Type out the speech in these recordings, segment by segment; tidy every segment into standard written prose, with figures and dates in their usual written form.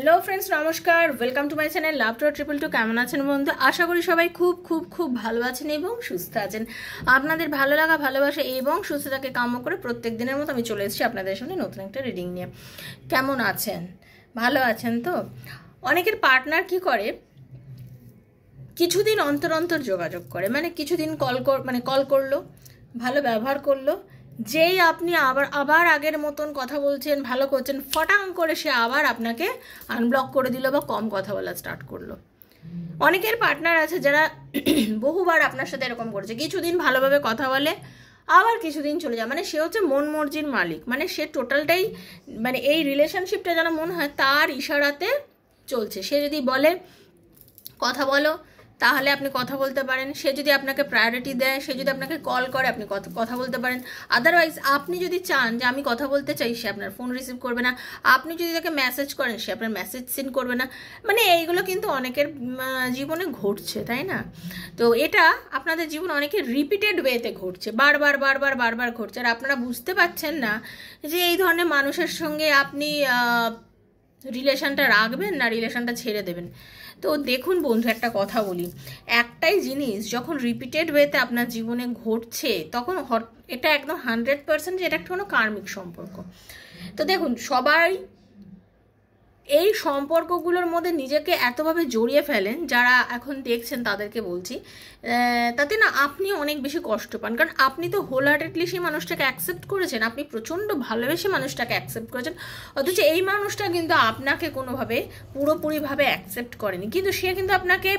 Hello friends, নমস্কার। Welcome to my channel love to triple two. কেমন আছেন বন্ধু? আশা করি সবাই খুব খুব খুব ভালো আছেন এবং সুস্থ আছেন। আপনাদের ভালো লাগা, ভালোবাসা এবং সুস্থতাকে কাম্য করে প্রত্যেক দিনের মতো আমি চলে এসেছি আপনাদের সামনে নতুন একটা রিডিং নিয়ে। কেমন আছেন? ভালো আছেন তো? অনেকের পার্টনার কি করে, কিছুদিন অন্তর অন্তর যোগাযোগ করে, মানে কিছুদিন কল করলো, ভালো ব্যবহার করলো, যেই আপনি আবার আগের মতন কথা বলছেন, ভালো করছেন, ফটাং করে সে আবার আপনাকে আনব্লক করে দিল বা কম কথা বলা স্টার্ট করলো। অনেকের পার্টনার আছে যারা বহুবার আপনার সাথে এরকম করেছে, কিছুদিন ভালোভাবে কথা বলে, আবার কিছুদিন চলে যায়, মানে সে হচ্ছে মন মর্জির মালিক, মানে সে টোটালটাই, মানে এই রিলেশনশিপটা যেন মনে হয় তার ইশারাতে চলছে। সে যদি বলে কথা বলো, তাহলে আপনি কথা বলতে পারেন। সে যদি আপনাকে প্রায়োরিটি দেয়, সে যদি আপনাকে কল করে, আপনি কথা বলতে পারেন। আদারওয়াইজ আপনি যদি চান যে আমি কথা বলতে চাই, সে আপনার ফোন রিসিভ করবে না। আপনি যদি তাকে মেসেজ করেন, সে আপনার মেসেজ সিন করবে না। মানে এইগুলো কিন্তু অনেকের জীবনে ঘটছে, তাই না? তো এটা আপনাদের জীবনে অনেকের রিপিটেড ওয়েতে ঘটছে, বারবার ঘটছে, আর আপনারা বুঝতে পারছেন না যে এই ধরনের মানুষের সঙ্গে আপনি রিলেশনটা রাখবেন না রিলেশনটা ছেড়ে দেবেন। তো দেখুন বন্ধু, একটা কথা বলি, একটাই জিনিস যখন রিপিটেড ওয়েতে আপনার জীবনে ঘটছে, তখন এটা একদম 100% যে এটা একটা কোনো কার্মিক সম্পর্ক। তো দেখুন, সবাই এই সম্পর্কগুলোর মধ্যে নিজেকে এতভাবে জড়িয়ে ফেলেন, যারা এখন দেখছেন তাদেরকে বলছি, তাতে না আপনি অনেক বেশি কষ্ট পান। কারণ আপনি তো হোল হার্টেডলি সেই মানুষটাকে অ্যাকসেপ্ট করেছেন, আপনি প্রচণ্ড ভালোবেসে মানুষটাকে অ্যাকসেপ্ট করেছেন, অথচ এই মানুষটা কিন্তু আপনাকে কোনোভাবে পুরোপুরিভাবে অ্যাকসেপ্ট করেনি। কিন্তু সে কিন্তু আপনাকে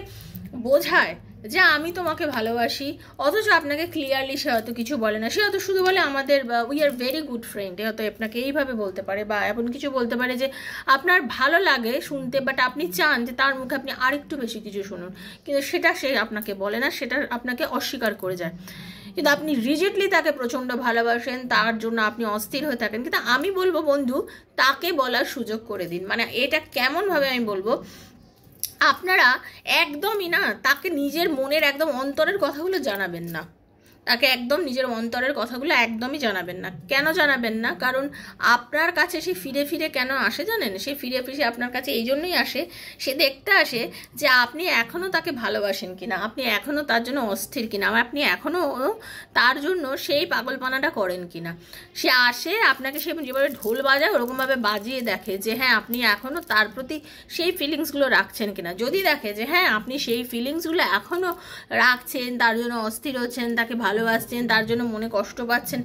বোঝায় যে আমি তোমাকে ভালোবাসি, অথচ আপনাকে ক্লিয়ারলি সে হয়তো কিছু বলে না। সে হয়তো শুধু বলে আমাদের we are very good friend, হয়তো আপনাকে এইভাবে বলতে পারে, বা এমন কিছু বলতে পারে যে আপনার ভালো লাগে শুনতে, বাট আপনি চান যে তার মুখে আপনি আরেকটু বেশি কিছু শুনুন, কিন্তু সেটা সে আপনাকে বলে না, সেটা আপনাকে অস্বীকার করে যায়। কিন্তু আপনি রিজিডলি তাকে প্রচণ্ড ভালোবাসেন, তার জন্য আপনি অস্থির হয়ে থাকেন। কিন্তু আমি বলবো বন্ধু, তাকে বলার সুযোগ করে দিন। মানে এটা কেমনভাবে আমি বলবো, আপনারা একদমই না তাকে নিজের মনের একদম অন্তরের কথাগুলো জানাবেন না, তাকে একদম নিজের অন্তরের কথাগুলো একদমই জানাবেন না। কেন জানাবেন না? কারণ আপনার কাছে সে ফিরে ফিরে কেন আসে জানেন? সে ফিরে ফিরে আপনার কাছে এই জন্যই আসে, সে দেখতে আসে যে আপনি এখনও তাকে ভালোবাসেন কিনা, আপনি এখনও তার জন্য অস্থির কিনা, আপনি এখনও তার জন্য সেই পাগলপানাটা করেন কিনা। সে আসে আপনাকে, সে যেভাবে ঢোল বাজায় ওরকমভাবে বাজিয়ে দেখে যে হ্যাঁ আপনি এখনও তার প্রতি সেই ফিলিংসগুলো রাখছেন কিনা। যদি দেখে যে হ্যাঁ আপনি সেই ফিলিংসগুলো এখনও রাখছেন, তার জন্য অস্থির হচ্ছেন, তাকে ভালোবাসছেন, তার জন্য মনে কষ্ট পাচ্ছেন,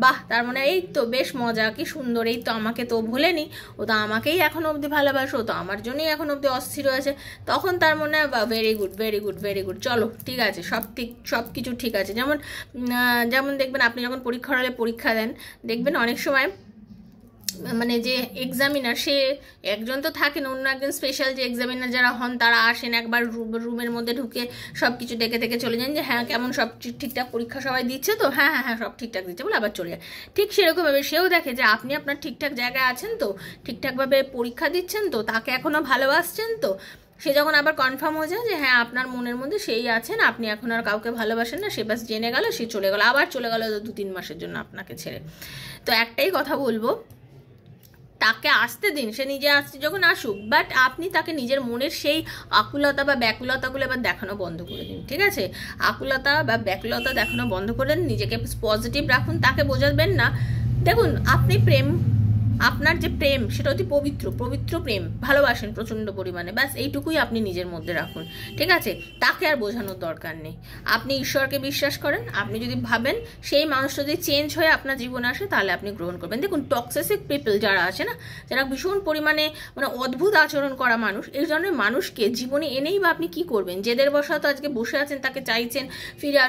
বাহ, তার মানে এই তো বেশ মজা, কি সুন্দর, এই তো আমাকে তো ভোলেনি, ও তো আমাকেই এখনো অবধি ভালোবাসো, ও তো আমার জন্যই এখন অবধি অস্থির হয়েছে। তখন তার মনে হয় very good very good very good, চলো ঠিক আছে, সব কিছু ঠিক আছে। যেমন দেখবেন আপনি যখন পরীক্ষার হলে পরীক্ষা দেন, দেখবেন অনেক সময় মানে যে এক্সামিনার, সে একজন তো থাকেন, অন্য একজন স্পেশাল যে এক্সামিনার যারা হন, তারা আসেন একবার রুমের মধ্যে ঢুকে সব কিছু দেখে চলে যান যে হ্যাঁ কেমন সব ঠিকঠাক পরীক্ষা সবাই দিচ্ছে তো, হ্যাঁ হ্যাঁ হ্যাঁ সব ঠিকঠাক দিচ্ছে বলে আবার চলে যায়। ঠিক সেরকমভাবে সেও দেখে যে আপনি আপনার ঠিকঠাক জায়গায় আছেন তো, ঠিকঠাকভাবে পরীক্ষা দিচ্ছেন তো, তাকে এখনও ভালোবাসছেন তো। সে যখন আবার কনফার্ম হয়ে যায় যে হ্যাঁ আপনার মনের মধ্যে সেই আছেন, আপনি এখন আর কাউকে ভালোবাসেন না, সে বাস জেনে গেল, সে চলে গেল, আবার চলে গেল 2-3 মাসের জন্য আপনাকে ছেড়ে। তো একটাই কথা বলবো, তাকে আসতে দিন, সে নিজে আসছে যখন আসুক, বাট আপনি তাকে নিজের মনের সেই আকুলতা বা ব্যাকুলতাগুলো এবার দেখানো বন্ধ করে দিন, ঠিক আছে? আকুলতা বা ব্যাকুলতা দেখানো বন্ধ করে দিন, নিজেকে পজিটিভ রাখুন, তাকে বোঝাবেন না। দেখুন, আপনি আপনার যে প্রেম সেটা অতি পবিত্র প্রেম, ভালোবাসেন প্রচণ্ড পরিমাণে, ব্যাস এইটুকুই আপনি নিজের মধ্যে রাখুন, ঠিক আছে? তাকে আর বোঝানোর দরকার নেই। আপনি ঈশ্বরকে বিশ্বাস করেন, আপনি যদি ভাবেন সেই মানুষটা যদি চেঞ্জ হয়ে আপনার জীবনে আসে, তাহলে আপনি গ্রহণ করবেন। দেখুন, টক্সিক পিপল যারা আছে না, যারা ভীষণ পরিমাণে মানে অদ্ভুত আচরণ করা মানুষ, এই ধরনের মানুষকে জীবনে এনেই বা আপনি কি করবেন? জেদের বশত আজকে বসে আছেন, তাকে চাইছেন ফিরে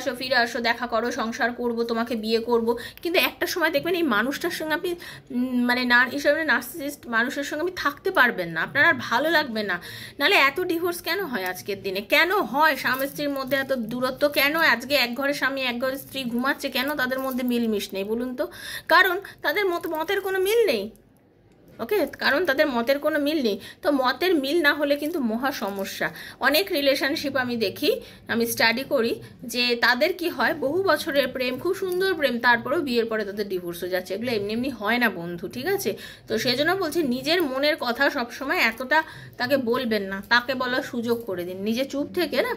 আসো, দেখা করো, সংসার করব, তোমাকে বিয়ে করব, কিন্তু একটা সময় দেখবেন এই মানুষটার সঙ্গে আপনি মানে হিসাবে নার্সিসিস্ট মানুষের সঙ্গে আপনি থাকতে পারবেন না, আপনার আর ভালো লাগবে না। নাহলে এত ডিভোর্স কেন হয় আজকের দিনে? কেন হয় স্বামী স্ত্রীর মধ্যে এত দূরত্ব? কেন আজকে এক ঘরে স্বামী এক ঘরে স্ত্রী ঘুমাচ্ছে, কেন তাদের মধ্যে মিলমিশ নেই বলুন তো? কারণ তাদের মতের কোনো মিল নেই। ওকে, কারণ তাদের মতের কোনো মিল নেই। তো মতের মিল না হলে কিন্তু মহা সমস্যা। অনেক রিলেশনশিপ আমি দেখি, আমি স্টাডি করি, যে তাদের কি হয়, বহু বছরের প্রেম, খুব সুন্দর প্রেম, তারপরেও বিয়ের পরে তাদের ডিভোর্স হয়ে যাচ্ছে। এগুলো এমনি এমনি হয় না বন্ধু, ঠিক আছে? তো সেই জন্য বলছি, নিজের মনের কথা সবসময় এতটা তাকে বলবেন না, তাকে বলার সুযোগ করে দিন, নিজে চুপ থেকে না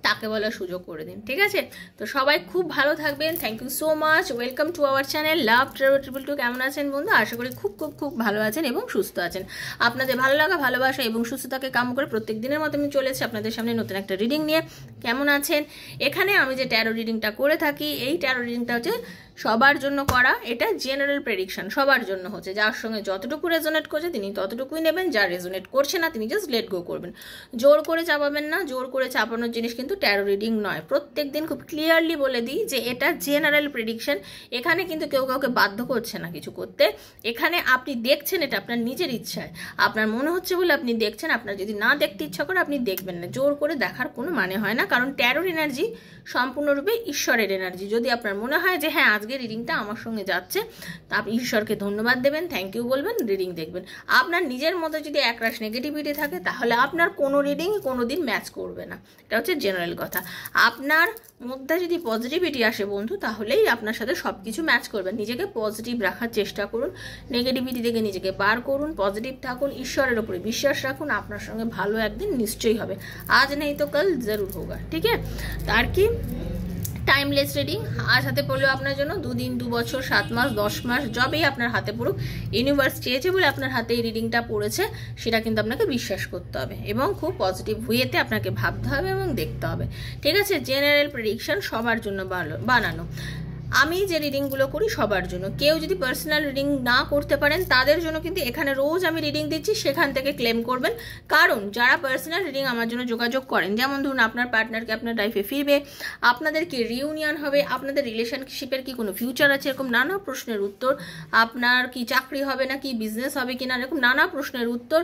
তাকে বলার সুযোগ করে দিন, ঠিক আছে? তো সবাই খুব ভালো থাকবেন। Thank you so much, welcome to our channel love travel triple two. কেমন আছেন বন্ধু? আশা করি খুব খুব খুব ভালো আছেন এবং সুস্থ আছেন। আপনাদের ভালো লাগা, ভালোবাসা এবং সুস্থতাকে কাম করে প্রত্যেক দিনের মতো আমি চলেছি আপনাদের সামনে নতুন একটা রিডিং নিয়ে। কেমন আছেন? এখানে আমি যে ট্যারো রিডিংটা করে থাকি, এই ট্যারো রিডিংটা হচ্ছে সবার জন্য করা। এটা জেনারেল প্রেডিকশন, সবার জন্য হচ্ছে। যার সঙ্গে যতটুকু রেজোনেট করছে তিনি ততটুকুই নেবেন, যা রেজোনেট করছে না তিনি জাস্ট লেট গো করবেন। জোর করে চাপাবেন না, জোর করে চাপানোর জিনিস কিন্তু ট্যারো রিডিং নয়। প্রত্যেক দিন খুব ক্লিয়ারলি বলে দিই যে এটা জেনারেল প্রেডিকশন। এখানে কিন্তু কেউ কাউকে বাধ্য করছে না কিছু করতে। এখানে আপনি দেখছেন, এটা আপনার নিজের ইচ্ছায়, আপনার মনে হচ্ছে বলে আপনি দেখছেন। আপনার যদি না দেখতে ইচ্ছা করে আপনি দেখবেন না, জোর করে দেখার কোনো মানে হয় না। কারণ ট্যারোর এনার্জি সম্পূর্ণরূপে ঈশ্বরের এনার্জি। যদি আপনার মনে হয় যে হ্যাঁ আজকে রিডিংটা আমার সঙ্গে যাচ্ছে, তা আপনি ঈশ্বরকে ধন্যবাদ দেবেন, থ্যাংক ইউ বলবেন, রিডিং দেখবেন। আপনার নিজের মধ্যে যদি একরাশ নেগেটিভিটি থাকে তাহলে আপনার কোনো রিডিংই কোনো দিন ম্যাচ করবে না। এটা হচ্ছে জেনারেল কথা। আপনার মধ্যে যদি পজিটিভিটি আসে বন্ধু, তাহলেই আপনার সাথে সব কিছু ম্যাচ করবেন। নিজেকে পজিটিভ রাখার চেষ্টা করুন, নেগেটিভিটি থেকে নিজেকে বার করুন, পজিটিভ থাকুন, ঈশ্বরের উপরে বিশ্বাস রাখুন, আপনার সঙ্গে ভালো একদিন নিশ্চয়ই হবে। আজ নেই তো কাল জরুর হোগা, ঠিক আছে? তার কি টাইমলেস রিডিং আজ হাতে পড়লো আপনার জন্য, 2 দিন, 2 বছর, 7 মাস, 10 মাস, যবেই আপনার হাতে পড়ুক, ইউনিভার্স চেয়েছে বলে আপনার হাতে এই রিডিংটা পড়েছে, সেটা কিন্তু আপনাকে বিশ্বাস করতে হবে এবং খুব পজিটিভ ওয়েতে আপনাকে ভাবতে হবে এবং দেখতে হবে, ঠিক আছে? জেনারেল প্রেডিকশন সবার জন্য বানানো। আমি যে রিডিংগুলো করি সবার জন্য। কেউ যদি পার্সোনাল রিডিং না করতে পারেন তাদের জন্য কিন্তু এখানে রোজ আমি রিডিং দিচ্ছি, সেখান থেকে ক্লেম করবেন। কারণ যারা পার্সোনাল রিডিং আমার জন্য যোগাযোগ করেন, যেমন ধরুন আপনার পার্টনারকে আপনার লাইফে ফিরবে, আপনাদের কি রিউনিয়ন হবে, আপনাদের রিলেশনশিপের কি কোনো ফিউচার আছে, এরকম নানা প্রশ্নের উত্তর, আপনার কি চাকরি হবে না কি বিজনেস হবে কি না, এরকম নানা প্রশ্নের উত্তর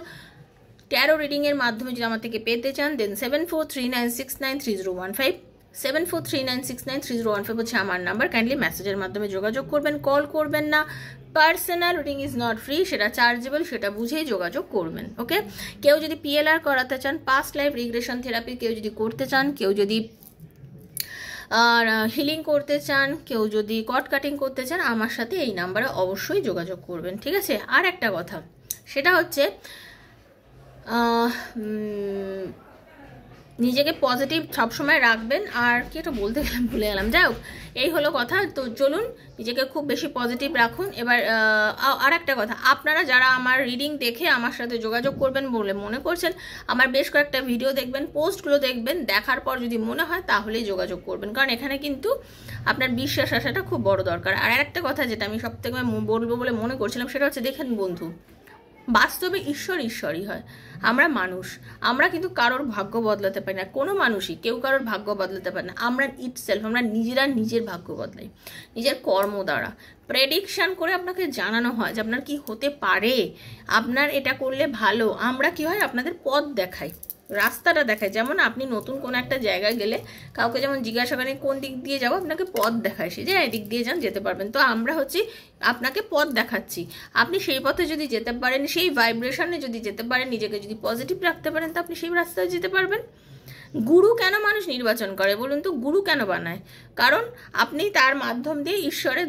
ট্যারো রিডিংয়ের মাধ্যমে যদি আমার থেকে পেতে চান, দেন 7439693015 7439693015 হচ্ছে আমার নাম্বার। কাইন্ডলি মেসেজের মাধ্যমে যোগাযোগ করবেন, কল করবেন না। Personal reading is not free, সেটা চার্জেবল, সেটা বুঝেই যোগাযোগ করবেন, ওকে? কেউ যদি পিএলআর করাতে চান, পাস্ট লাইফ রিগ্রেশন থেরাপি কেউ যদি করতে চান, কেউ যদি আর হিলিং করতে চান, কেউ যদি কট কাটিং করতে চান, আমার সাথে এই নাম্বারে অবশ্যই যোগাযোগ করবেন, ঠিক আছে? আর একটা কথা, সেটা হচ্ছে নিজেকে পজিটিভ সবসময় রাখবেন। আর কি একটা বলতে গেলাম, ভুলে গেলাম, যাই হোক, এই হলো কথা। তো চলুন, নিজেকে খুব বেশি পজিটিভ রাখুন। এবার আর একটা কথা, আপনারা যারা আমার রিডিং দেখে আমার সাথে যোগাযোগ করবেন বলে মনে করছেন, আমার বেশ কয়েকটা ভিডিও দেখবেন, পোস্টগুলো দেখবেন, দেখার পর যদি মনে হয় তাহলেই যোগাযোগ করবেন। কারণ এখানে কিন্তু আপনার বিশ্বাস আসাটা খুব বড় দরকার। আর একটা কথা যেটা আমি সব থেকে বলবো বলে মনে করছিলাম, সেটা হচ্ছে, দেখেন বন্ধু, বাস্তবে ঈশ্বর ঈশ্বরই হয়, আমরা মানুষ, আমরা কিন্তু কারোর ভাগ্য বদলাতে পারি না। কোনো মানুষই কেউ কারোর ভাগ্য বদলাতে পারে না। আমরা ইটসেলফ, আমরা নিজেরা নিজের ভাগ্য বদলাই নিজের কর্ম দ্বারা। প্রেডিকশান করে আপনাকে জানানো হয় যে আপনার কি হতে পারে, আপনার এটা করলে ভালো। আমরা কি হয়, আপনাদের পথ দেখাই, রাস্তাটা দেখায়। যেমন আপনি নতুন কোনো একটা জায়গায় গেলে কাউকে যেমন জিজ্ঞাসা করেন কোন দিক দিয়ে যাবো, আপনাকে পথ দেখায়, সে যে এদিক দিয়ে যান, যেতে পারবেন। তো আমরা হচ্ছি আপনাকে পথ দেখাচ্ছি, আপনি সেই পথে যদি যেতে পারেন, সেই ভাইব্রেশনে যদি যেতে পারেন, নিজেকে যদি পজিটিভ রাখতে পারেন, তো আপনি সেই রাস্তায় যেতে পারবেন। গুরু কেন মানুষ নির্বাচন করে বলুন তো? গুরু কেন বানায়? কারণ আপনি তার মাধ্যম দিয়ে ঈশ্বরের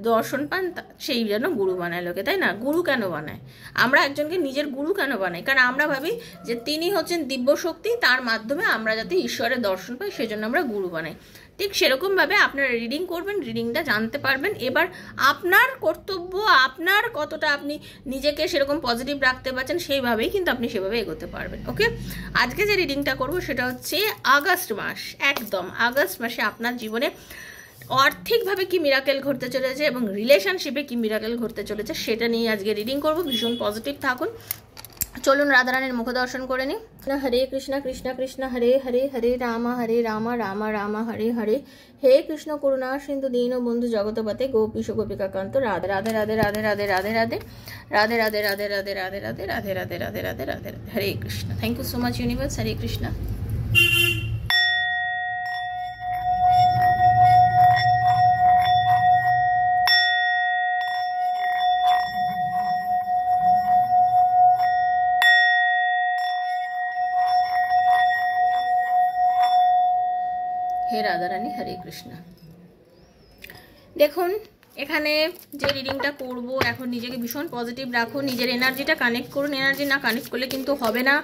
দর্শন পান, সেই জন্য গুরু বানায় লোকে, তাই না? গুরু কেন বানায়? আমরা একজনকে নিজের গুরু কেন বানাই? কারণ আমরা ভাবি যে তিনি হচ্ছেন দিব্য শক্তি, তার মাধ্যমে আমরা যাতে ঈশ্বরের দর্শন পাই, সেজন্য আমরা গুরু বানাই। ঠিক সেরকমভাবে আপনারা রিডিং করবেন, রিডিংটা জানতে পারবেন। এবার আপনার কর্তব্য, আপনার কতটা আপনি নিজেকে সেরকম পজিটিভ রাখতে পারছেন, সেইভাবেই কিন্তু আপনি সেভাবে এগোতে পারবেন, ওকে? আজকে যে রিডিংটা করব সেটা হচ্ছে আগস্ট মাস, একদম আগস্ট মাসে আপনার জীবনে আর্থিকভাবে কি মিরাকেল ঘটতে চলেছে এবং রিলেশনশিপে কি মিরাকেল ঘটতে চলেছে, সেটা নিয়ে আজকে রিডিং করব। ভীষণ পজিটিভ থাকুন। চলুন রাধারানীর মুখ দর্শন করে নিই। হরে কৃষ্ণ কৃষ্ণ কৃষ্ণ হরে হরে, হরে রাম রাম রাম হরে হরে, হে কৃষ্ণ করুণা সিন্ধু দীন বন্ধু জগতপতে গোপীশ গোপিকা কান্ত Radhe Radhe Radhe Radhe Radhe Radhe Radhe Radhe Radhe Radhe Radhe Radhe Radhe Radhe Radhe Radhe Radhe Radhe Radhe Hare Krishna. Thank you so much universe. Hare Krishna. হে রাধারানী, হরে কৃষ্ণ। দেখুন এখানে যে রিডিংটা করব, এখন নিজেকে ভীষণ পজিটিভ রাখুন, নিজের এনার্জিটা কানেক্ট করুন। এনার্জি না কানেক্ট করলে কিন্তু হবে না।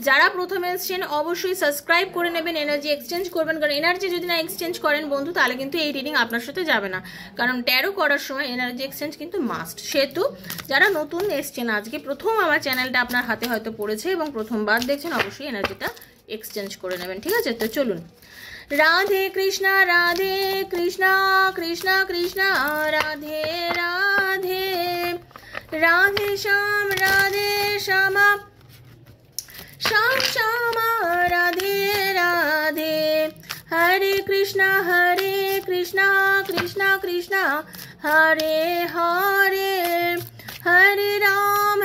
যারা প্রথমে এসেছেন অবশ্যই সাবস্ক্রাইব করে নেবেন, এনার্জি এক্সচেঞ্জ করবেন, কারণ এনার্জি যদি না এক্সচেঞ্জ করেন বন্ধু, তাহলে কিন্তু এই রিডিং আপনার সাথে যাবে না, কারণ ট্যারো করার সময় এনার্জি এক্সচেঞ্জ কিন্তু মাস্ট। সেহেতু যারা নতুন এসেছেন, আজকে প্রথম আমার চ্যানেলটা আপনার হাতে হয়তো পড়েছে এবং প্রথমবার দেখছেন, অবশ্যই এনার্জিটা এক্সচেঞ্জ করে নেবেন, ঠিক আছে? তো চলুন। রাধে কৃষ্ণা কৃষ্ণা কৃষ্ণা রাধে রাধে, রাধে শ্যাম শ্যামা শ্যামা রাধে রাধে, হরে কৃষ্ণা কৃষ্ণা কৃষ্ণা হরে হরে, হরে রাম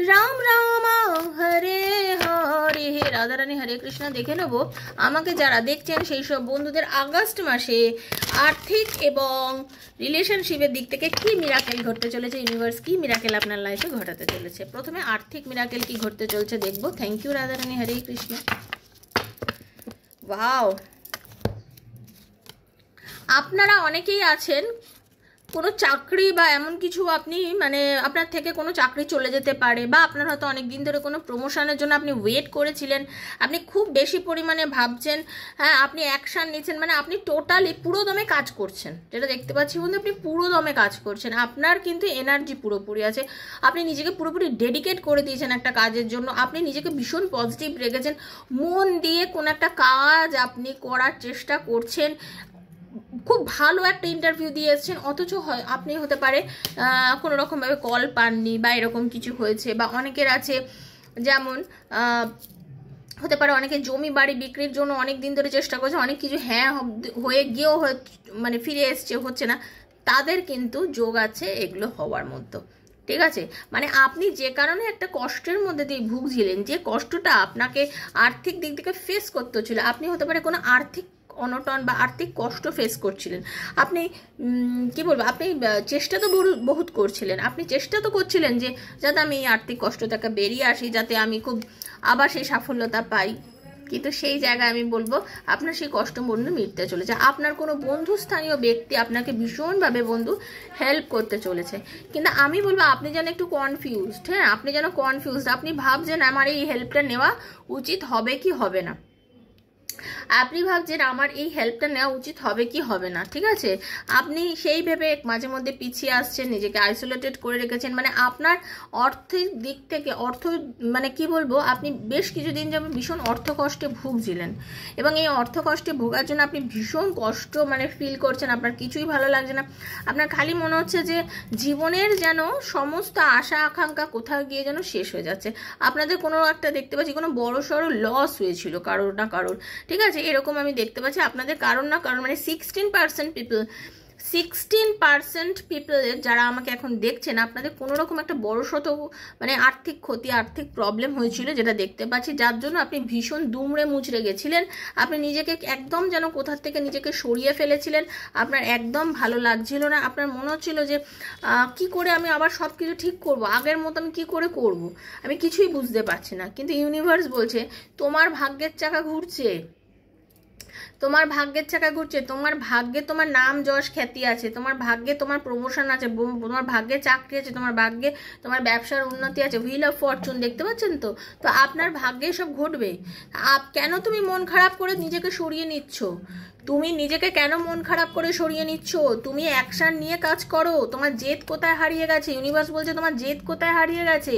রাম রাম হরে হরে। হে রাধারানী, হরে কৃষ্ণ। দেখে নেব আমাকে যারা দেখছেন সেই সব বন্ধুদের আগস্ট মাসে আর্থিক এবং রিলেশনশিপের দিক থেকে কি মিরাকেল ঘটতে চলেছে, ইউনিভার্স কি মিরাকেল আপনার লাইফে ঘটাতে চলেছে। প্রথমে আর্থিক মিরাকেল কি ঘটতে চলছে দেখবো। Thank you Radharani, Hare Krishna. Wow, আপনারা অনেকেই আছেন কোনো চাকরি বা এমন কিছু আপনি মানে আপনার থেকে কোনো চাকরি চলে যেতে পারে, বা আপনার হয়তো অনেক দিন ধরে কোনো প্রমোশনের জন্য আপনি ওয়েট করেছিলেন, আপনি খুব বেশি পরিমাণে ভাবছেন, হ্যাঁ আপনি অ্যাকশান নিচ্ছেন, মানে আপনি টোটালি পুরো দমে কাজ করছেন, যেটা দেখতে পাচ্ছি বন্ধু আপনি পুরো দমে কাজ করছেন। আপনার কিন্তু এনার্জি পুরোপুরি আছে, আপনি নিজেকে পুরোপুরি ডেডিকেট করে দিয়েছেন একটা কাজের জন্য, আপনি নিজেকে ভীষণ পজিটিভ রেখেছেন, মন দিয়ে কোনো একটা কাজ আপনি করার চেষ্টা করছেন, খুব ভালো একটা ইন্টারভিউ দিয়ে এসেছেন, অথচ আপনি হতে পারে কোনো রকমভাবে কল পাননি বা এরকম কিছু হয়েছে। বা অনেকের আছে যেমন হতে পারে অনেকে জমি বাড়ি বিক্রির জন্য অনেক দিন ধরে চেষ্টা করছে, অনেক কিছু হ্যাঁ হয়ে গিয়েও মানে ফিরে এসছে, হচ্ছে না, তাদের কিন্তু যোগ আছে এগুলো হওয়ার মতো, ঠিক আছে? মানে আপনি যে কারণে একটা কষ্টের মধ্যে দিয়ে ভুগছিলেন, যে কষ্টটা আপনাকে আর্থিক দিক থেকে ফেস করতে হচ্ছিল, আপনি হতে পারে কোনো আর্থিক অনটন বা আর্থিক কষ্ট ফেস করছিলেন, আপনি কি বলবো, আপনি চেষ্টা তো বহুত করছিলেন, আপনি চেষ্টা তো করছিলেন যে যাতে আমি এই আর্থিক কষ্ট থেকে বেরিয়ে আসি, যাতে আমি খুব আবার সেই সাফল্যতা পাই, কিন্তু সেই জায়গায় আমি বলবো আপনার সেই কষ্ট বন্ধু মিটতে চলেছে। আপনার কোনো বন্ধু স্থানীয় ব্যক্তি আপনাকে ভীষণভাবে বন্ধু হেল্প করতে চলেছে, কিন্তু আমি বলবো আপনি যেন একটু কনফিউজড, হ্যাঁ আপনি যেন কনফিউজড, আপনি ভাবছেন আমার এই হেল্পটা নেওয়া উচিত হবে কি হবে না, আপনি ভাবছেন আমার এই হেল্পটা নেওয়া উচিত হবে কি হবে না, ঠিক আছে? আপনি সেই ভেবে মাঝে মধ্যে পিছিয়ে আসছেন, নিজেকে আইসোলেটেড করে রেখেছেন, মানে আপনার অর্থের দিক থেকে মানে কি বলবো, আপনি বেশ কিছুদিন যেমন ভীষণ অর্থ কষ্টে ভুগছিলেন, এবং এই অর্থ কষ্টে ভোগার জন্য আপনি ভীষণ কষ্ট মানে ফিল করছেন, আপনার কিছুই ভালো লাগছে না, আপনার খালি মনে হচ্ছে যে জীবনের যেন সমস্ত আশা আকাঙ্ক্ষা কোথাও গিয়ে যেন শেষ হয়ে যাচ্ছে। আপনাদের কোনো একটা দেখতে পাচ্ছি কোনো বড় সড়ো লস হয়েছিল কারোর না কারোর, ঠিক আছে? এরকম আমি দেখতে পাচ্ছি আপনাদের কারণ না কারণ, মানে 16% পিপলের যারা আমাকে এখন দেখছেন, আপনাদের কোনো রকম একটা বড়সড় মানে আর্থিক ক্ষতি, আর্থিক প্রবলেম হয়েছিল, যেটা দেখতে পাচ্ছি, যার জন্য আপনি ভীষণ দুমড়ে মুচড়ে গেছিলেন, আপনি নিজেকে একদম যেন কোথার থেকে নিজেকে সরিয়ে ফেলেছিলেন, আপনার একদম ভালো লাগছিল না, আপনার মনে হচ্ছিল যে কি করে আমি আবার সব কিছু ঠিক করব, আগের মতো আমি কি করে করব, আমি কিছুই বুঝতে পারছি না। কিন্তু ইউনিভার্স বলছে তোমার ভাগ্যের চাকা ঘুরছে, তোমার ভাগ্যের চাকা ঘুরছে, তোমার ভাগ্যে তোমার নাম যশ খ্যাতি আছে, তোমার ভাগ্যে তোমার প্রমোশন আছে, তোমার ভাগ্যে চাকরি আছে, তোমার ভাগ্যে তোমার ব্যবসার উন্নতি আছে, হুইল অফ ফরচুন দেখতে পাচ্ছেন তো আপনার ভাগ্যে সব ঘটবে। কেন তুমি মন খারাপ করে নিজেকে সরিয়ে নিচ্ছ? তুমি নিজেকে কেন মন খারাপ করে সরিয়ে নিচ্ছ? তুমি অ্যাকশন নিয়ে কাজ করো। তোমার জেদ কোথায় হারিয়ে গেছে? ইউনিভার্স বলছে তোমার জেদ কোথায় হারিয়ে গেছে?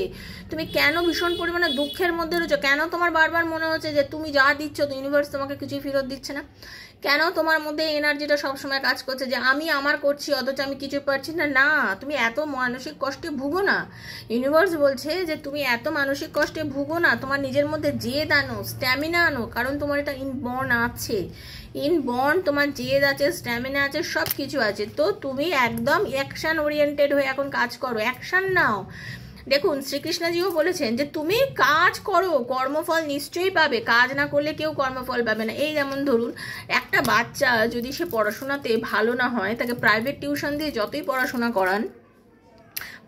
তুমি কেন ভীষণ পরিমাণে দুঃখের মধ্যে রয়েছো? কেন তোমার বারবার মনে হচ্ছে যে তুমি যা দিচ্ছ তো ইউনিভার্স তোমাকে কিছুই ফেরত দিচ্ছে না? কেন তোমার মধ্যে এনার্জিটা সবসময় কাজ করছে যে আমি আমার করছি অথচ আমি কিছু পারছি না? না, তুমি এত মানসিক কষ্টে ভুগো না। ইউনিভার্স বলছে যে তুমি এত মানসিক কষ্টে ভুগো না, তোমার নিজের মধ্যে জেদ আনো, স্ট্যামিনা আনো, কারণ তোমার এটা ইনবর্ন আছে, ইনবর্ন তোমার জেদ আছে, স্ট্যামিনা আছে, সব কিছু আছে। তো তুমি একদম অ্যাকশন ওরিয়েন্টেড হয়ে এখন কাজ করো, অ্যাকশন নাও। দেখুন শ্রীকৃষ্ণজিও বলেছেন যে তুমি কাজ করো, কর্মফল নিশ্চয়ই পাবে, কাজ না করলে কেউ কর্মফল পাবে না। এই যেমন ধরুন একটা বাচ্চা যদি সে পড়াশোনাতে ভালো না হয়, তাকে প্রাইভেট টিউশন দিয়ে যতই পড়াশোনা করান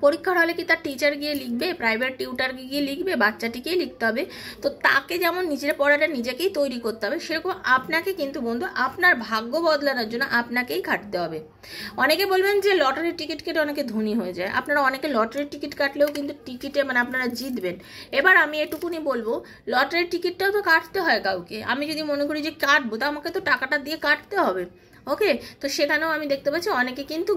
পরীক্ষার হলে কি তার টিচার গিয়ে লিখবে, প্রাইভেট টিউটার গিয়ে লিখবে? বাচ্চাটিকেই লিখতে হবে। তো তাকে যেমন নিজের পড়াটা নিজেকেই তৈরি করতে হবে, সেরকম আপনাকে কিন্তু বন্ধু আপনার ভাগ্য বদলানোর জন্য আপনাকেই খাটতে হবে। অনেকে বলবেন যে লটারির টিকিট কেটে অনেকে ধনী হয়ে যায়। আপনারা অনেকে লটারির টিকিট কাটলেও কিন্তু টিকিটে মানে আপনারা জিতবেন। এবার আমি এটুকুনি বলবো, লটারির টিকিটটাও তো কাটতে হয় কাউকে। আমি যদি মনে করি যে কাটবো, তো আমাকে তো টাকাটা দিয়ে কাটতে হবে। ওকে, তো সেখানেও আমি দেখতে পাচ্ছি অনেকে কিন্তু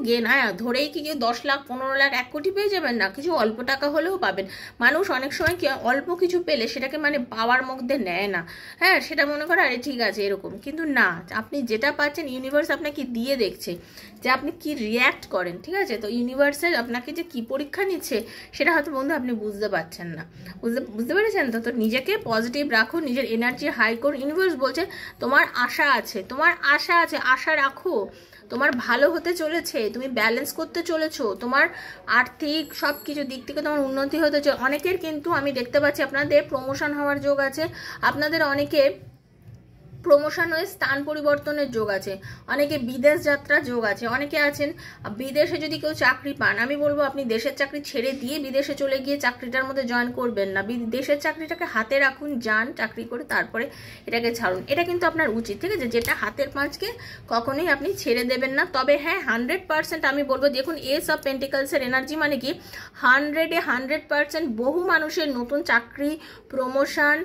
ধরেই কি কেউ 10 লাখ 15 লাখ 1 কোটি পেয়ে যাবেন না, কিছু অল্প টাকা হলেও পাবেন। মানুষ অনেক সময় কি অল্প কিছু পেলে সেটাকে মানে পাওয়ার মধ্যে নেয় না। হ্যাঁ, সেটা মনে করে আরে ঠিক আছে এরকম, কিন্তু না, আপনি যেটা পাচ্ছেন ইউনিভার্স আপনাকে দিয়ে দেখছে যে আপনি কি রিয়্যাক্ট করেন। ঠিক আছে, তো ইউনিভার্সের আপনাকে যে কি পরীক্ষা নিচ্ছে সেটা হয়তো বন্ধু আপনি বুঝতে পারছেন না। বুঝতে পেরেছেন তো? তো নিজেকে পজিটিভ রাখুন, নিজের এনার্জি হাই করুন। ইউনিভার্স বলছে তোমার আশা আছে, তোমার আশা আছে, আশা রাখো। তোমার ভালো হতে চলেছে, তুমি ব্যালেন্স করতে চলেছো, তোমার আর্থিক সব কিছু দিক থেকে তোমার উন্নতি হতে চলে। অনেকের কিন্তু আমি দেখতে পাচ্ছি আপনাদের প্রমোশন হওয়ার যোগ আছে, আপনাদের অনেকে প্রমোশন হয়ে স্থান পরিবর্তনের যোগ আছে, অনেকে বিদেশ যাত্রার যোগ আছে। অনেকে আছেন বিদেশে যদি কেউ চাকরি পান, আমি বলবো আপনি দেশের চাকরি ছেড়ে দিয়ে বিদেশে চলে গিয়ে চাকরিটার মধ্যে জয়েন করবেন না। দেশের চাকরিটাকে হাতে রাখুন, যান চাকরি করে, তারপরে এটাকে ছাড়ুন। এটা কিন্তু আপনার উচিত। ঠিক আছে, যেটা হাতের পাঁচকে কখনোই আপনি ছেড়ে দেবেন না। তবে হ্যাঁ, 100% আমি বলবো, দেখুন এস অফ পেন্টিকলসের এনার্জি মানে কি 100% বহু মানুষের নতুন চাকরি, প্রমোশন,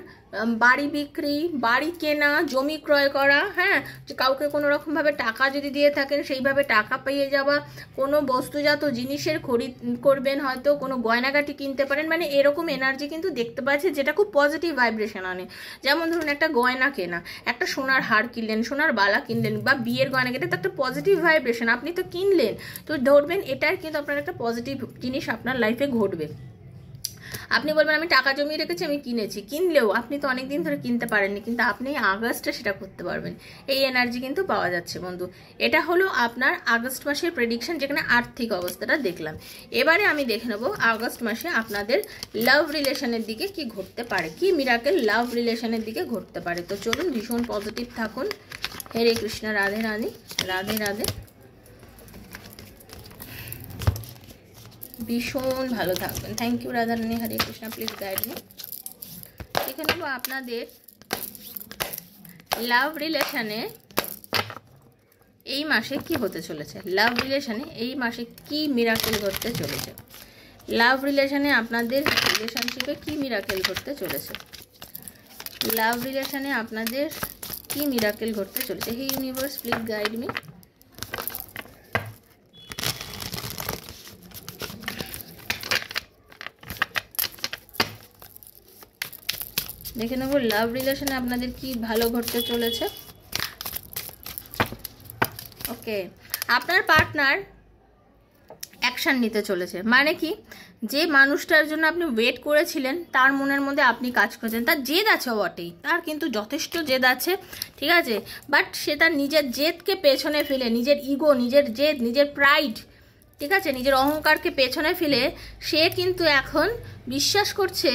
বাড়ি বিক্রি, বাড়ি কেনা, জমি ক্রয় করা, হ্যাঁ, যে কাউকে কোনো রকমভাবে টাকা যদি দিয়ে থাকেন সেইভাবে টাকা পেয়ে যাওয়া, কোনো বস্তুজাত জিনিসের খরিদ করবেন, হয়তো কোনো গয়নাগাটি কিনতে পারেন, মানে এরকম এনার্জি কিন্তু দেখতে পাচ্ছি যেটা খুব পজিটিভ ভাইব্রেশন আনে। যেমন ধরুন একটা গয়না কেনা, একটা সোনার হার কিনলেন, সোনার বালা কিনলেন, বা বিয়ের গয়না, এটা তো একটা পজিটিভ ভাইব্রেশন, আপনি তো কিনলেন। তো ধরবেন এটার কিন্তু আপনার একটা পজিটিভ জিনিস আপনার লাইফে ঘটবে। আপনি বলবেন আমি টাকা জমিয়ে রেখেছি, আমি কিনেছি, কিনলেও আপনি তো অনেক দিন ধরে কিনতে পারেননি, কিন্তু আপনি আগস্টে সেটা করতে পারবেন। এই এনার্জি কিন্তু পাওয়া যাচ্ছে বন্ধু। এটা হলো আপনার আগস্ট মাসের প্রেডিকশন, যেখানে আর্থিক অবস্থাটা দেখলাম। এবারে আমি দেখে নেবো আগস্ট মাসে আপনাদের লাভ রিলেশনের দিকে কি ঘটতে পারে, কি মিরাকেল লাভ রিলেশনের দিকে ঘটতে পারে। তো চলুন, ভীষণ পজিটিভ থাকুন। হরে কৃষ্ণ, রাধে রাধে, রাধে রাধে, ভীষণ ভালো থাকবেন। Thank you Radharani, Hare Krishna, please guide me. এখানে আপনাদের লাভ রিলেশনে এই মাসে কি হতে চলেছে, লাভ রিলেশনে এই মাসে কি মিরাকেল ঘটতে চলেছে, লাভ রিলেশনে আপনাদের রিলেশনশিপে কি মিরাকেল ঘটতে চলেছে, লাভ রিলেশনে আপনাদের কি মিরাকেল ঘটতে চলেছে। হে ইউনিভার্স, প্লিজ গাইড মি। দেখে নেব লাভ রিলেশনে আপনাদের কি ভালো ঘটতে চলেছে। ওকে, আপনার পার্টনার অ্যাকশন নিতে চলেছে, মানে কি যে মানুষটার জন্য আপনি ওয়েট করেছিলেন তার মনের মধ্যে আপনি কাজ করছেন, তার জেদ আছে বটেই, তার কিন্তু যথেষ্ট জেদ আছে, ঠিক আছে, বাট সে তার নিজের জেদকে পেছনে ফেলে, নিজের ইগো, নিজের জেদ, নিজের প্রাইড, ঠিক আছে, নিজের অহংকারকে পেছনে ফেলে সে কিন্তু এখন বিশ্বাস করছে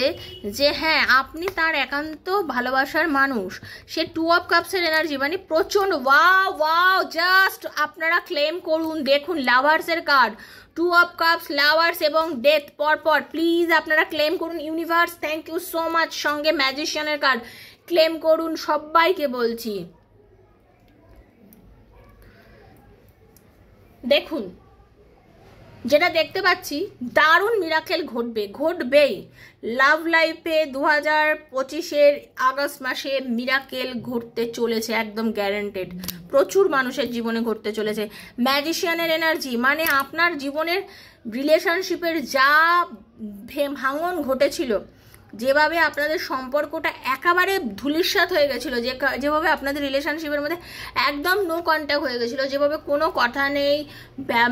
যে হ্যাঁ আপনি তার একান্ত ভালোবাসার মানুষ। সে 2 অফ কাপসের এনার্জি, মানে প্রচণ্ড ওয়াও ওয়াও, জাস্ট আপনারা ক্লেম করুন। দেখুন লাভার্সের কার্ড, 2 অফ কাপস, লাভার্স এবং ডেথ পরপর, প্লিজ আপনারা ক্লেম করুন। Universe thank you so much. সঙ্গে ম্যাজিশিয়ানের কার্ড, ক্লেম করুন, সবাইকে বলছি। দেখুন যেটা দেখতে পাচ্ছি, দারুণ মিরাকেল ঘটবেই লাভ লাইফে। 2025-এর আগস্ট মাসে মিরাকেল ঘটতে চলেছে, একদম গ্যারান্টেড। প্রচুর মানুষের জীবনে ঘটতে চলেছে। ম্যাজিশিয়ানের এনার্জি, মানে আপনার জীবনের রিলেশনশিপের যা ভাঙন ঘটেছিল, যেভাবে আপনাদের সম্পর্কটা একেবারে ধূলিসাৎ হয়ে গেছিলো, যেভাবে আপনাদের রিলেশনশিপের মধ্যে একদম নো কন্ট্যাক্ট হয়ে গেছিলো, যেভাবে কোনো কথা নেই,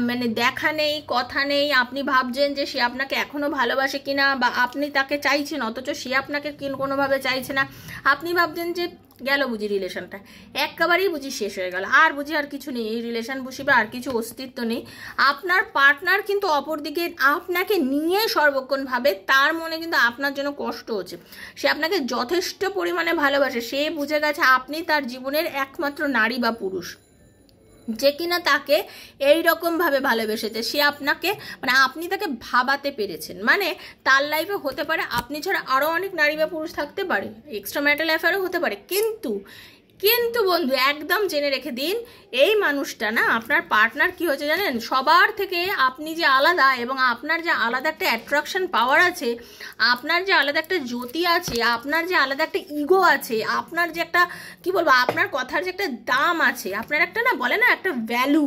মানে দেখা নেই, কথা নেই, আপনি ভাবছেন যে সে আপনাকে এখনও ভালোবাসে কিনা, বা আপনি তাকে চাইছেন অথচ সে আপনাকে কোনোভাবে চাইছে না, আপনি ভাবছেন যে গেল বুঝি রিলেশনটা, একেবারেই বুঝি শেষ হয়ে গেল, আর বুঝি আর কিছু নেই, এই রিলেশন বুঝিবে আর কিছু অস্তিত্ব নেই। আপনার পার্টনার কিন্তু অপরদিকে আপনাকে নিয়ে সর্বক্ষণ ভাবে, তার মনে কিন্তু আপনার জন্য কষ্ট হচ্ছে, সে আপনাকে যথেষ্ট পরিমাণে ভালোবাসে, সে বুঝে গেছে আপনি তার জীবনের একমাত্র নারী বা পুরুষ। যে কিনা তাকে এই রকমভাবে ভালোবেসেছে, সে আপনাকে মানে আপনি তাকে ভাবাতে পেরেছেন, মানে তার লাইফে হতে পারে আপনি ছাড়া আরও অনেক নারী বা পুরুষ থাকতে পারে, এক্সট্রা ম্যারিটাল অ্যাফেয়ারও হতে পারে, কিন্তু বন্ধু একদম জেনে রেখে দিন এই মানুষটা না, আপনার পার্টনার কি হচ্ছে জানেন, সবার থেকে আপনি যে আলাদা এবং আপনার যে আলাদা একটা অ্যাট্রাকশন পাওয়ার আছে, আপনার যে আলাদা একটা জ্যোতি আছে, আপনার যে আলাদা একটা ইগো আছে, আপনার যে একটা কি বলবো, আপনার কথার যে একটা দাম আছে, আপনার একটা না বলে না একটা ভ্যালু,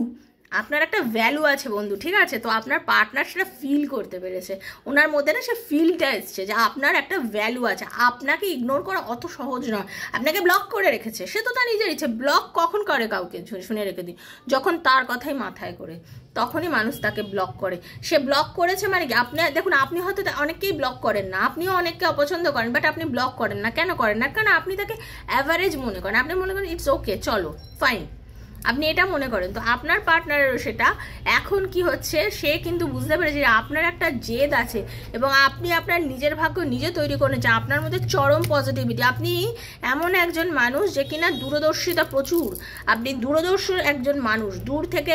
আপনার একটা ভ্যালু আছে বন্ধু, ঠিক আছে? তো আপনার পার্টনার সেটা ফিল করতে পেরেছে, ওনার মধ্যে না সে ফিলটা এসছে যে আপনার একটা ভ্যালু আছে, আপনাকে ইগনোর করা অত সহজ নয়, আপনাকে ব্লক করে রেখেছে, সে তো তার নিজের ইচ্ছে। ব্লক কখন করে কাউকে, শুনে রেখে দিই, যখন তার কথাই মাথায় করে তখনই মানুষ তাকে ব্লক করে। সে ব্লক করেছে মানে কি, আপনি দেখুন, আপনি হয়তো অনেককেই ব্লক করেন না, আপনিও অনেককে অপছন্দ করেন, বাট আপনি ব্লক করেন না, কেন করেন না? কারণ আপনি তাকে অ্যাভারেজ মনে করেন, আপনি মনে করেন ইটস ওকে, চলো ফাইন, আপনি এটা মনে করেন। তো আপনার পার্টনারেরও সেটা এখন কি হচ্ছে, সে কিন্তু বুঝতে পেরেছে যে আপনার একটা জেদ আছে এবং আপনি আপনার নিজের ভাগ্য নিজে তৈরি করেছেন, আপনার মধ্যে চরম পজিটিভিটি, আপনি এমন একজন মানুষ যে কিনা দূরদর্শিতা প্রচুর, আপনি দূরদর্শী একজন মানুষ, দূর থেকে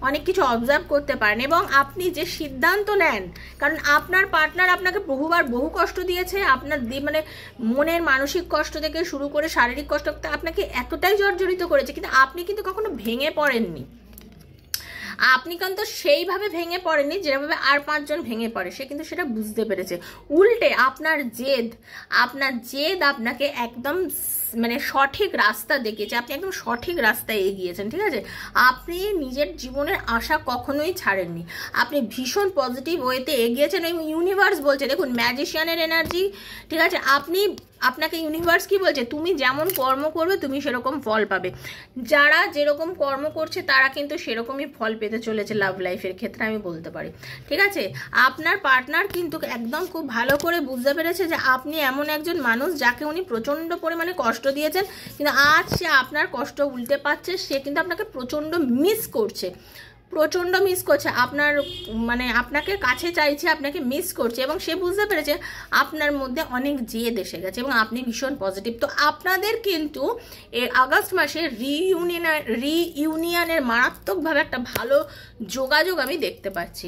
অনেক কিছু অবজার্ভ করতে পারেন এবং আপনি যে সিদ্ধান্ত নেন, কারণ আপনার পার্টনার আপনাকে বহুবার বহু কষ্ট দিয়েছে, আপনার মানে মনের মানসিক কষ্ট থেকে শুরু করে শারীরিক কষ্ট আপনাকে এতটাই জর্জরিত করেছে, কিন্তু আপনি কিন্তু কখনো ভেঙে পড়েননি, আপনি কিন্তু সেইভাবে ভেঙে পড়েনি যেভাবে আর 5 জন ভেঙে পড়ে, সে কিন্তু সেটা বুঝতে পেরেছে। উল্টে আপনার জেদ আপনাকে একদম মানে সঠিক রাস্তা দেখিয়েছে, আপনি একদম সঠিক রাস্তায় এগিয়েছেন, ঠিক আছে? আপনি নিজের জীবনের আশা কখনোই ছাড়েননি, আপনি ভীষণ পজিটিভ ওয়েতে এগিয়েছেন। এই ইউনিভার্স বলছে, দেখুন ম্যাজিশিয়ানের এনার্জি, ঠিক আছে? আপনাকে ইউনিভার্স কি বলছে, তুমি যেমন কর্ম করবে তুমি সেরকম ফল পাবে, যারা যেরকম কর্ম করছে তারা কিন্তু সেরকমই ফল পেতে চলেছে লাভ লাইফের ক্ষেত্রে, আমি বলতে পারি, ঠিক আছে? আপনার পার্টনার কিন্তু একদম খুব ভালো করে বুঝতে পেরেছে যে আপনি এমন একজন মানুষ যাকে উনি প্রচণ্ড পরিমাণে কষ্ট দিয়েছেন, কিন্তু আজ সে আপনার কষ্ট উল্টে পাচ্ছে, সে কিন্তু আপনাকে প্রচণ্ড মিস করছে, আপনার মানে আপনাকে কাছে চাইছে, আপনাকে মিস করছে এবং সে বুঝতে পেরেছে আপনার মধ্যে অনেক জেদ এসে গেছে এবং আপনি ভীষণ পজিটিভ। তো আপনাদের কিন্তু আগস্ট মাসে রিইউনিয়নের মারাত্মকভাবে একটা ভালো যোগাযোগ আমি দেখতে পাচ্ছি,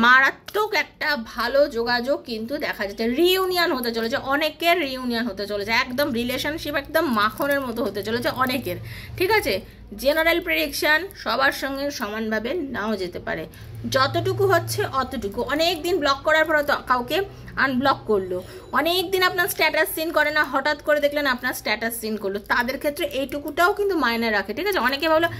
মারাত্মক একটা ভালো যোগাযোগ কিন্তু দেখা যাচ্ছে, রিইউনিয়ন হতে চলেছে, অনেকের রিইউনিয়ন হতে চলেছে, একদম রিলেশনশিপ একদম মাখনের মতো হতে চলেছে অনেকের, ঠিক আছে? জেনারেল প্রেডিকশন সবার সঙ্গে সমানভাবে নাও যেতে পারে, যতটুকু হচ্ছে অতটুকু। অনেক দিন ব্লক করার পর তো কাউকে আনব্লক করলো, অনেক দিন আপনার স্ট্যাটাস সিন করে না, হঠাৎ করে দেখলেন আপনার স্ট্যাটাস সিন করলো, তাদের ক্ষেত্রে এইটুকুটাও কিন্তু মায়না রাখে, ঠিক আছে? অনেকে ভাবলো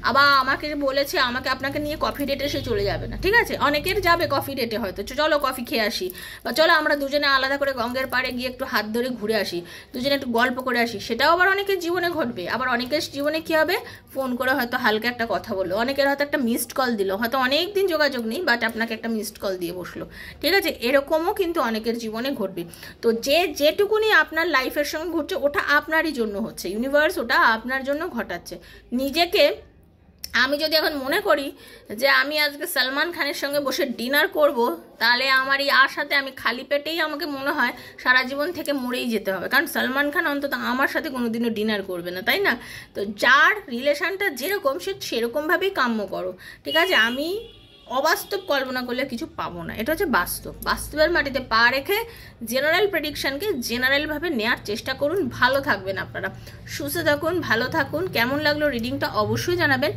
আবার আমাকে বলেছে আমাকে আপনাকে নিয়ে কফি ডেটে সে চলে যাবে না, ঠিক আছে? অনেকের যাবে কফি ডেটে, হয়তো চলো কফি খেয়ে আসি, বা চলো আমরা দুজনে আলাদা করে গঙ্গের পাড়ে গিয়ে একটু হাত ধরে ঘুরে আসি, দুজনে একটু গল্প করে আসি, সেটাও আবার অনেকের জীবনে ঘটবে। আবার অনেকের জীবনে কী হবে, ফোন করে হয়তো হালকা একটা কথা বললো, অনেকের হয়তো একটা মিসড কল দিল, হয়তো অনেক দিন যোগাযোগ নেই বাট আপনাকে একটা মিসড কল দিয়ে বসলো, ঠিক আছে? এরকমও কিন্তু অনেকের জীবনে ঘটবে। তো যেটুকুনি আপনার লাইফের সঙ্গে ঘটছে ওটা আপনারই জন্য হচ্ছে, ইউনিভার্স ওটা আপনার জন্য ঘটাচ্ছে। নিজেকে আমি যদি এখন মনে করি যে আমি আজকে সলমান খানের সঙ্গে বসে ডিনার করব, তাহলে আমার এই আশাতে আমি খালি পেটেই আমাকে মনে হয় সারা জীবন থেকে মরেই যেতে হবে, কারণ সলমান খান অন্তত আমার সাথে কোনোদিনও ডিনার করবে না, তাই না? তো যার রিলেশনটা যেরকম সে সেরকমভাবেই কাম্য করো, ঠিক আছে? আমি অবাস্তব কল্পনা করলে কিছু পাবো না, এটা হচ্ছে বাস্তবের মাটিতে পা রেখে জেনারেল প্রেডিকশনকে জেনারেলভাবে নেওয়ার চেষ্টা করুন। ভালো থাকবেন আপনারা, সুস্থ থাকুন, ভালো থাকুন। কেমন লাগলো রিডিংটা অবশ্যই জানাবেন।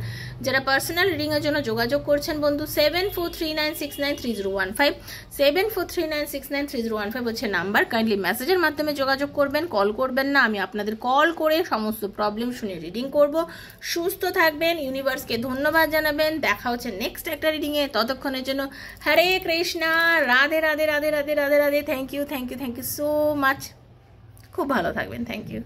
যারা পার্সোনাল রিডিংয়ের জন্য যোগাযোগ করছেন বন্ধু 7439693015 7439693015 হচ্ছে নাম্বার, কাইন্ডলি মেসেজের মাধ্যমে যোগাযোগ করবেন, কল করবেন না, আমি আপনাদের কল করে সমস্ত প্রবলেম শুনে রিডিং করব। সুস্থ থাকবেন, ইউনিভার্সকে ধন্যবাদ জানাবেন। দেখা হচ্ছে নেক্সট একটা রিডিংয়ে, ততক্ষণের জন্য Hare Krishna, Radhe Radhe Radhe Radhe Radhe Radhe. Thank you so much, খুব ভালো থাকবেন, থ্যাংক ইউ।